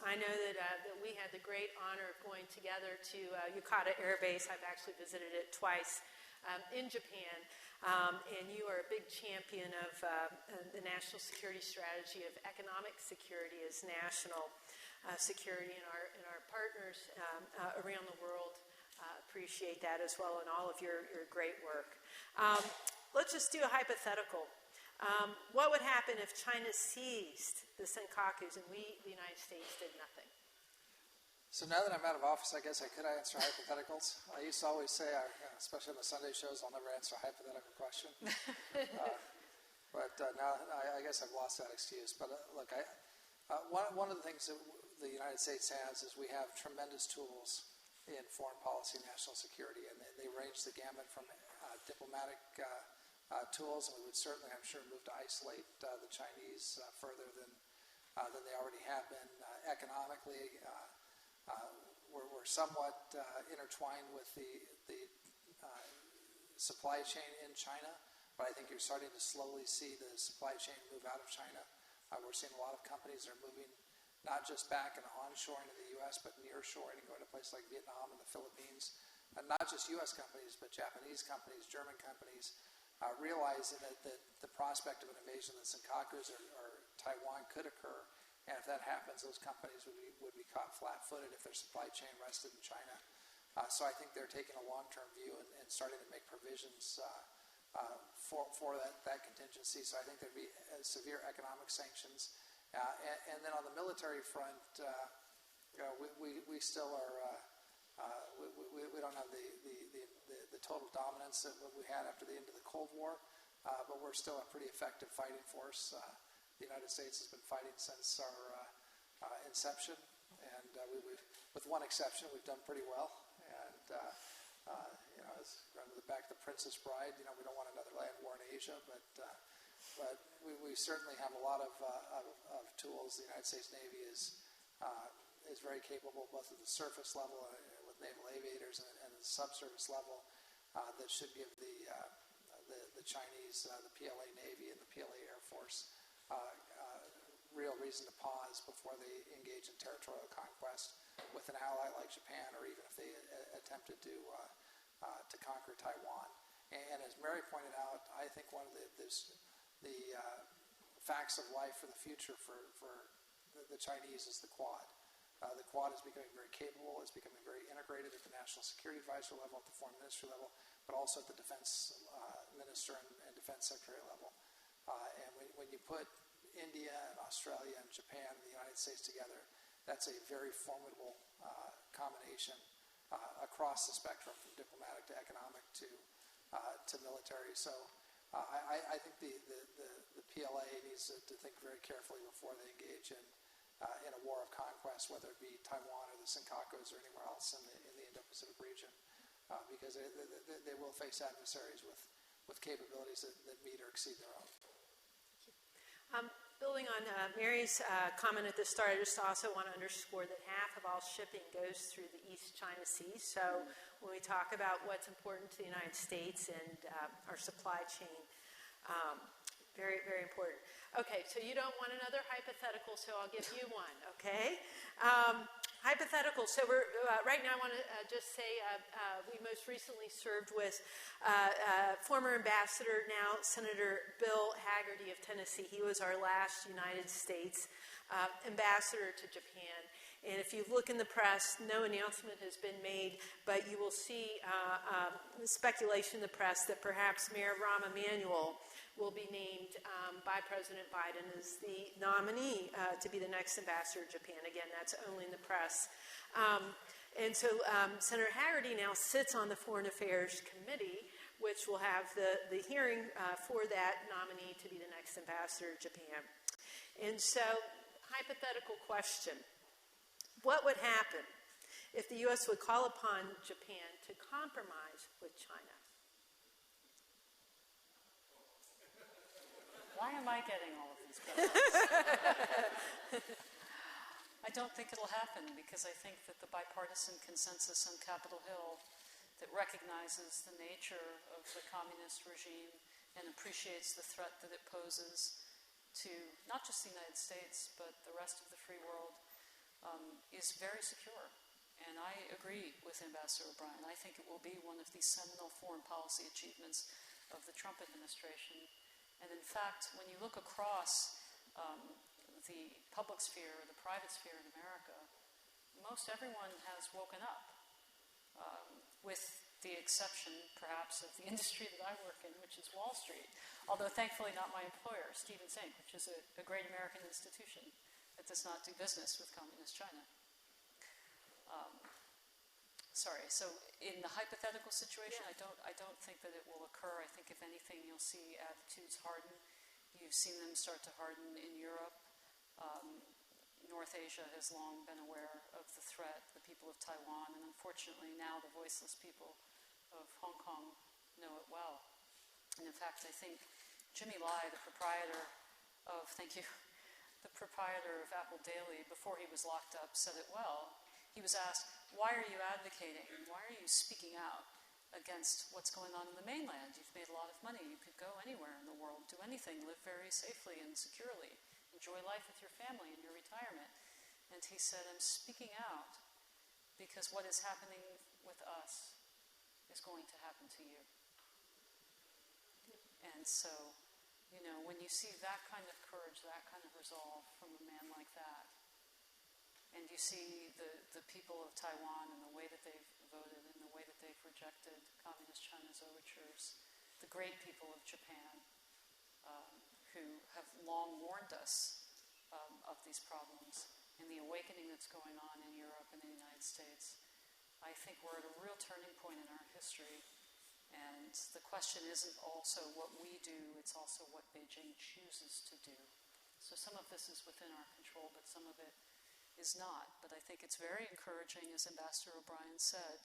I know that we had the great honor of going together to Yokota Air Base. I've actually visited it twice in Japan. And you are a big champion of the national security strategy of economic security as national security, and our partners around the world appreciate that as well, and all of your great work. Let's just do a hypothetical. What would happen if China seized the Senkakus and we, the United States, did nothing?
So now that I'm out of office, I guess I could answer hypotheticals. I used to always say, especially on the Sunday shows, I'll never answer a hypothetical question. But now I guess I've lost that excuse. But look, one of the things that the United States has is we have tremendous tools in foreign policy and national security, and they range the gamut from diplomatic tools, and we would certainly, I'm sure, move to isolate the Chinese further than they already have been. Economically, we're somewhat intertwined with the supply chain in China, but I think you're starting to slowly see the supply chain move out of China. We're seeing a lot of companies that are moving not just back and onshoring to the U.S., but nearshoring and going to places like Vietnam and the Philippines. And not just U.S. companies, but Japanese companies, German companies, realizing that the prospect of an invasion of the Senkakus or Taiwan could occur. And if that happens, those companies would be caught flat-footed if their supply chain rested in China. So I think they're taking a long-term view and starting to make provisions for that contingency. So I think there'd be severe economic sanctions. And then on the military front, we still are we don't have the total dominance that we had after the end of the Cold War, but we're still a pretty effective fighting force. The United States has been fighting since our inception, and with one exception, we've done pretty well. And as back to the Princess Bride, we don't want another land war in Asia, but we certainly have a lot of tools. The United States Navy is very capable, both at the surface level with naval aviators and the subsurface level, that should give the Chinese, the PLA Navy and the PLA Air Force real reason to pause before they engage in territorial conquest with an ally like Japan, or even if they attempted to conquer Taiwan. And as Mary pointed out, I think one of the facts of life for the future for the Chinese is the Quad. The Quad is becoming very capable, it's becoming very integrated at the National Security Advisor level, at the Foreign Ministry level, but also at the Defense Minister and Defense Secretary level. And when you put India and Australia and Japan and the United States together, that's a very formidable combination across the spectrum, from diplomatic to economic to military. So I think the PLA needs to think very carefully before they engage in a war of conquest, whether it be Taiwan or the Senkakus or anywhere else in the Indo-Pacific region, because they will face adversaries with capabilities that meet or exceed their own.
Building on Mary's comment at the start, I just also want to underscore that half of all shipping goes through the East China Sea. So when we talk about what's important to the United States and our supply chain, very, very important. Okay, so you don't want another hypothetical, so I'll give you one, okay? Hypothetical. So we're right now. I want to just say we most recently served with former ambassador, now Senator Bill Hagerty of Tennessee. He was our last United States ambassador to Japan. And if you look in the press, no announcement has been made, but you will see speculation in the press that perhaps Mayor Rahm Emanuel will be named by President Biden as the nominee to be the next ambassador to Japan. Again, that's only in the press. And so Senator Hagerty now sits on the Foreign Affairs Committee, which will have the hearing for that nominee to be the next ambassador to Japan. And so, hypothetical question. What would happen if the U.S. would call upon Japan to compromise with China?
Why am I getting all of these questions? I don't think it'll happen because I think that the bipartisan consensus on Capitol Hill that recognizes the nature of the communist regime and appreciates the threat that it poses to not just the United States, but the rest of the free world, is very secure. And I agree with Ambassador O'Brien. I think it will be one of the seminal foreign policy achievements of the Trump administration. And in fact, when you look across the public sphere or the private sphere in America, most everyone has woken up, with the exception, perhaps, of the industry that I work in, which is Wall Street. Although, thankfully, not my employer, Stevens Inc., which is a great American institution that does not do business with Communist China. So in the hypothetical situation, I don't think that it will occur. I think, if anything, you'll see attitudes harden. You've seen them start to harden in Europe. North Asia has long been aware of the threat, the people of Taiwan, and unfortunately now the voiceless people of Hong Kong know it well. And in fact, I think Jimmy Lai, the proprietor of Apple Daily, before he was locked up, said it well. He was asked, why are you advocating? Why are you speaking out against what's going on in the mainland? You've made a lot of money. You could go anywhere in the world, do anything, live very safely and securely, enjoy life with your family in your retirement. And he said, I'm speaking out because what is happening with us is going to happen to you. And so, when you see that kind of courage, that kind of resolve from a man like that, and you see the people of Taiwan and the way that they've voted and the way that they've rejected Communist China's overtures, the great people of Japan, who have long warned us of these problems, and the awakening that's going on in Europe and the United States, I think we're at a real turning point in our history. And the question isn't also what we do, it's also what Beijing chooses to do. So some of this is within our control, but some of it is not. But I think it's very encouraging, as Ambassador O'Brien said,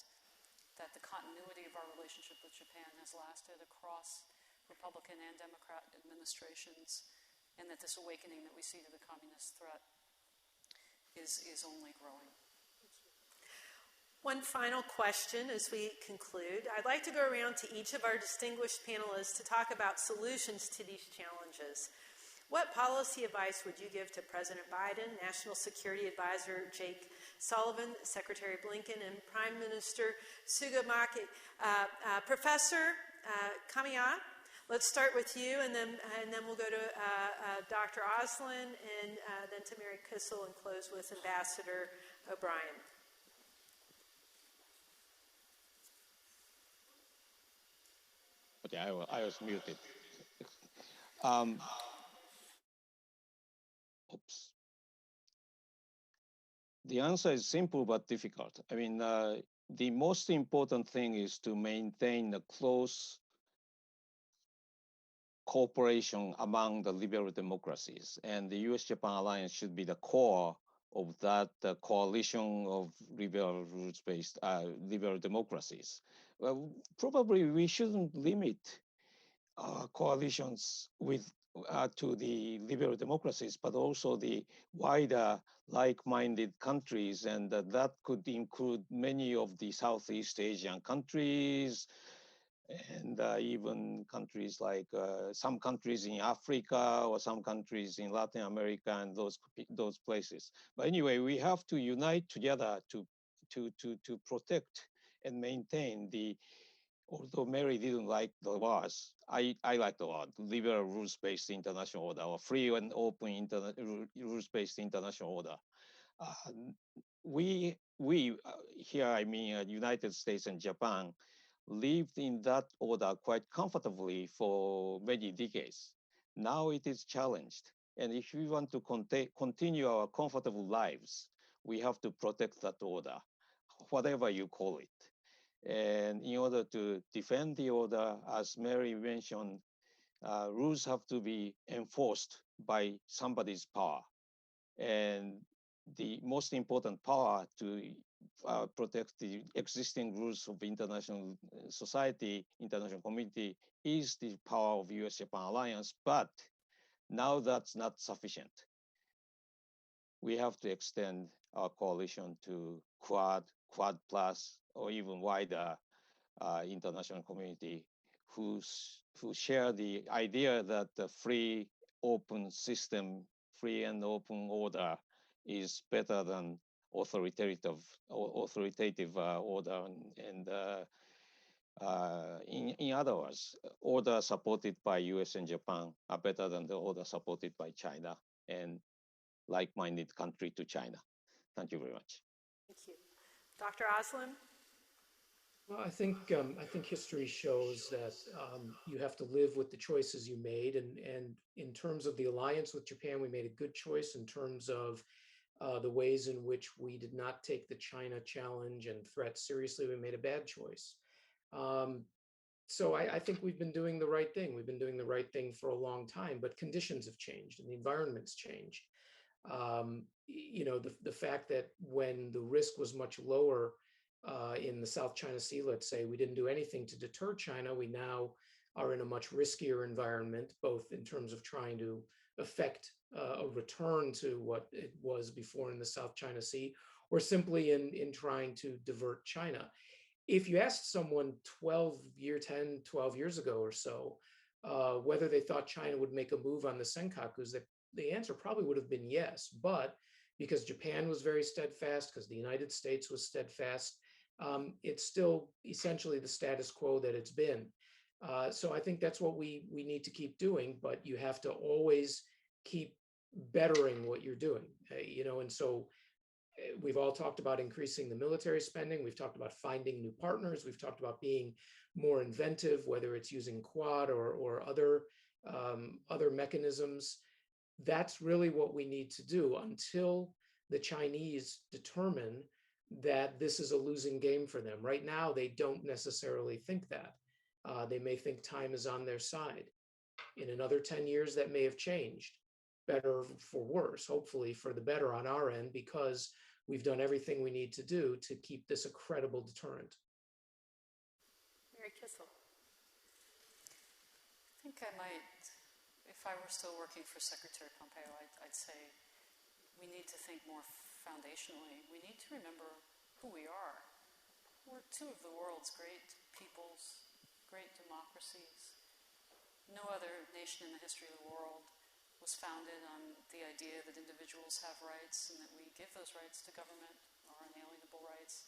that the continuity of our relationship with Japan has lasted across Republican and Democrat administrations, and that this awakening that we see to the communist threat is only growing.
One final question as we conclude. I'd like to go around to each of our distinguished panelists to talk about solutions to these challenges. What policy advice would you give to President Biden, National Security Advisor Jake Sullivan, Secretary Blinken, and Prime Minister Suga Maki? Professor Kamiya, let's start with you, and then we'll go to Dr. Auslin, and then to Mary Kissel, and close with Ambassador O'Brien.
Okay, I was muted. Oops. The answer is simple but difficult. I mean, the most important thing is to maintain a close cooperation among the liberal democracies, and the U.S.-Japan alliance should be the core of that coalition of liberal rules-based liberal democracies. Well, probably we shouldn't limit coalitions with to the liberal democracies, but also the wider like-minded countries, and that could include many of the Southeast Asian countries, and even countries like some countries in Africa or some countries in Latin America and those places. But anyway, we have to unite together to protect and maintain the. Although Mary didn't like the words, I like the word liberal rules-based international order or free and open rules-based international order. We here, I mean, United States and Japan, lived in that order quite comfortably for many decades. Now it is challenged. And if we want to continue our comfortable lives, we have to protect that order, whatever you call it. And in order to defend the order, as Mary mentioned, rules have to be enforced by somebody's power. And the most important power to protect the existing rules of international society, international community, is the power of U.S.-Japan alliance. But now that's not sufficient. We have to extend our coalition to Quad plus, or even wider international community who share the idea that the free, open system, free and open order is better than authoritative order. And in other words, order supported by US and Japan are better than the order supported by China and like-minded country to China. Thank you very much.
Thank you. Dr. Auslin?
Well, I think history shows that you have to live with the choices you made, and in terms of the alliance with Japan, we made a good choice. In terms of the ways in which we did not take the China challenge and threat seriously, we made a bad choice. So I think we've been doing the right thing. We've been doing the right thing for a long time, but conditions have changed and the environment's changed. You know, the fact that when the risk was much lower in the South China Sea, let's say, we didn't do anything to deter China. We now are in a much riskier environment, both in terms of trying to affect a return to what it was before in the South China Sea, or simply in trying to divert China. If you asked someone 10, 12 years ago or so, whether they thought China would make a move on the Senkakus, the answer probably would have been yes. But because Japan was very steadfast, because the United States was steadfast, it's still essentially the status quo that it's been. So I think that's what we need to keep doing, but you have to always keep bettering what you're doing, you know, and so we've all talked about increasing the military spending. We've talked about finding new partners. We've talked about being more inventive, whether it's using Quad or other mechanisms. That's really what we need to do until the Chinese determine that this is a losing game for them. Right now, they don't necessarily think that. They may think time is on their side. In another 10 years, that may have changed, better for worse, hopefully for the better on our end, because we've done everything we need to do to keep this a credible deterrent.
Mary Kissel.
I think I might, if I were still working for Secretary Pompeo, I'd say we need to think more foundationally. We need to remember who we are. We're two of the world's great peoples, great democracies. No other nation in the history of the world was founded on the idea that individuals have rights and that we give those rights to government, our unalienable rights.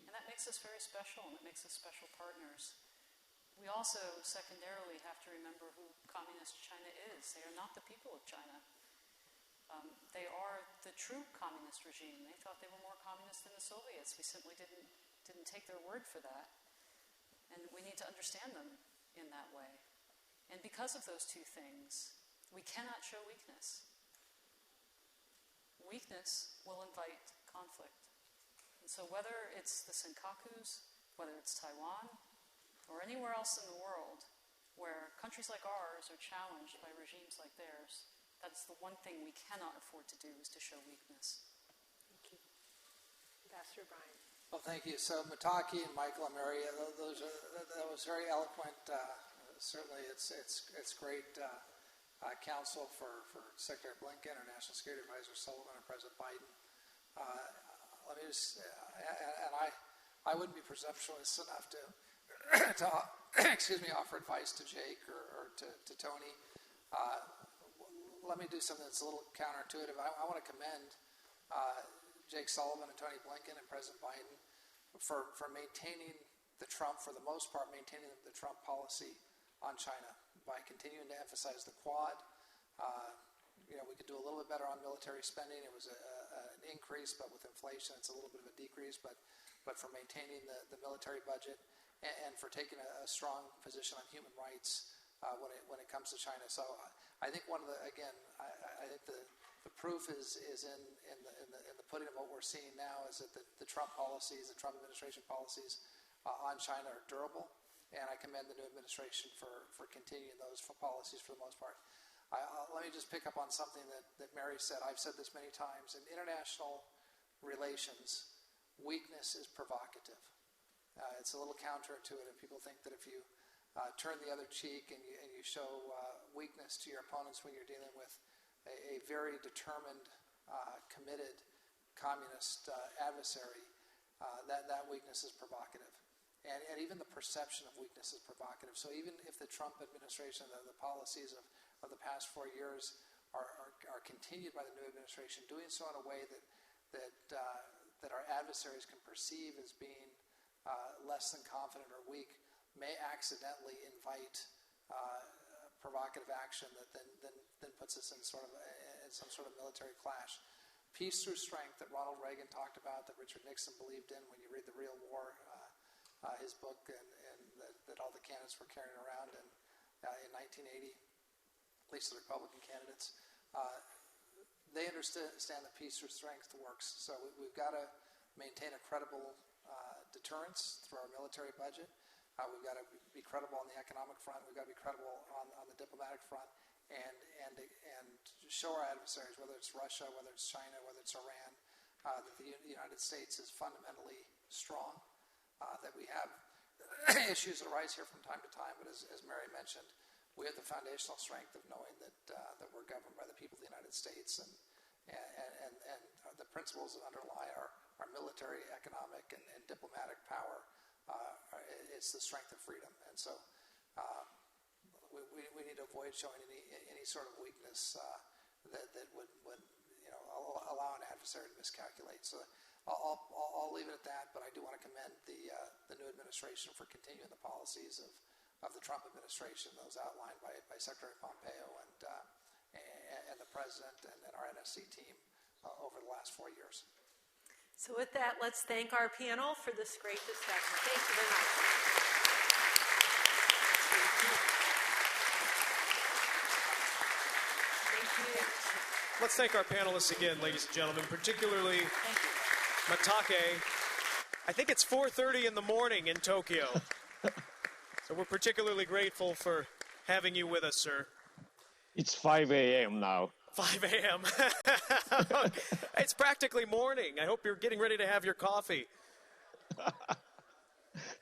And that makes us very special, and it makes us special partners. We also, secondarily, have to remember who communist China is. They are not the people of China. They are the true communist regime. They thought they were more communist than the Soviets. We simply didn't take their word for that. And we need to understand them in that way. And because of those two things, we cannot show weakness. Weakness will invite conflict. And so whether it's the Senkakus, whether it's Taiwan, or anywhere else in the world where countries like ours are challenged by regimes like theirs, that's the one thing we cannot afford to do, is to show weakness.
Thank you. Ambassador Bryan.
Well, thank you. So Matake and Michael and Mary, that was very eloquent. Certainly, it's great counsel for Secretary Blinken, or National Security Advisor Sullivan, and President Biden. Let me just, and I wouldn't be presumptuous enough to to offer advice to Jake or to Tony. Let me do something that's a little counterintuitive. I want to commend Jake Sullivan and Tony Blinken and President Biden for maintaining for the most part, maintaining the Trump policy on China by continuing to emphasize the Quad. We could do a little bit better on military spending. It was an increase, but with inflation, it's a little bit of a decrease. But for maintaining the military budget and for taking a strong position on human rights when it comes to China. So I think I think the proof is in the pudding of what we're seeing now is that the Trump policies, the Trump administration policies on China are durable, and I commend the new administration for continuing those policies for the most part. Let me just pick up on something that Mary said. I've said this many times. In international relations, weakness is provocative. It's a little counterintuitive. People think that if you turn the other cheek and you show weakness to your opponents when you're dealing with a very determined, committed communist adversary, that weakness is provocative. And even the perception of weakness is provocative. So even if the Trump administration, the policies of the past 4 years are continued by the new administration, doing so in a way that our adversaries can perceive as being less than confident or weak, may accidentally invite provocative action that then puts us in some sort of military clash. Peace through strength that Ronald Reagan talked about, that Richard Nixon believed in when you read The Real War, his book, and that all the candidates were carrying around in 1980, at least the Republican candidates. They understand that peace through strength works. So we've got to maintain a credible deterrence through our military budget. We've got to be credible on the economic front. We've got to be credible on the diplomatic front, and show our adversaries, whether it's Russia, whether it's China, whether it's Iran, that the United States is fundamentally strong. That we have issues that arise here from time to time, but as Mary mentioned, we have the foundational strength of knowing that we're governed by the people of the United States, and the principles that underlie our military, economic, and diplomatic power. It's the strength of freedom, and so we need to avoid showing any sort of weakness that would allow an adversary to miscalculate. So I'll leave it at that, but I do want to commend the new administration for continuing the policies of the Trump administration, those outlined by Secretary Pompeo and the President and our NSC team over the last 4 years.
So with that, let's thank our panel for this great discussion. Thank you very much. Thank you.
Let's thank our panelists again, ladies and gentlemen, particularly Matake. I think it's 4:30 in the morning in Tokyo. So we're particularly grateful for having you with us, sir.
It's 5 a.m. now.
5 a.m. It's practically morning. I hope you're getting ready to have your coffee.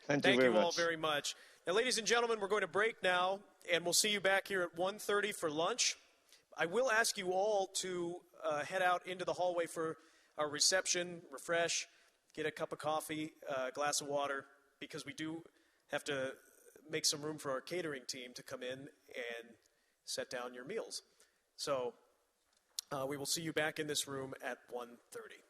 Thank you
all very much. Now, ladies and gentlemen, we're going to break now, and we'll see you back here at 1:30 for lunch. I will ask you all to head out into the hallway for our reception, refresh, get a cup of coffee, a glass of water, because we do have to make some room for our catering team to come in and set down your meals. So we will see you back in this room at 1:30.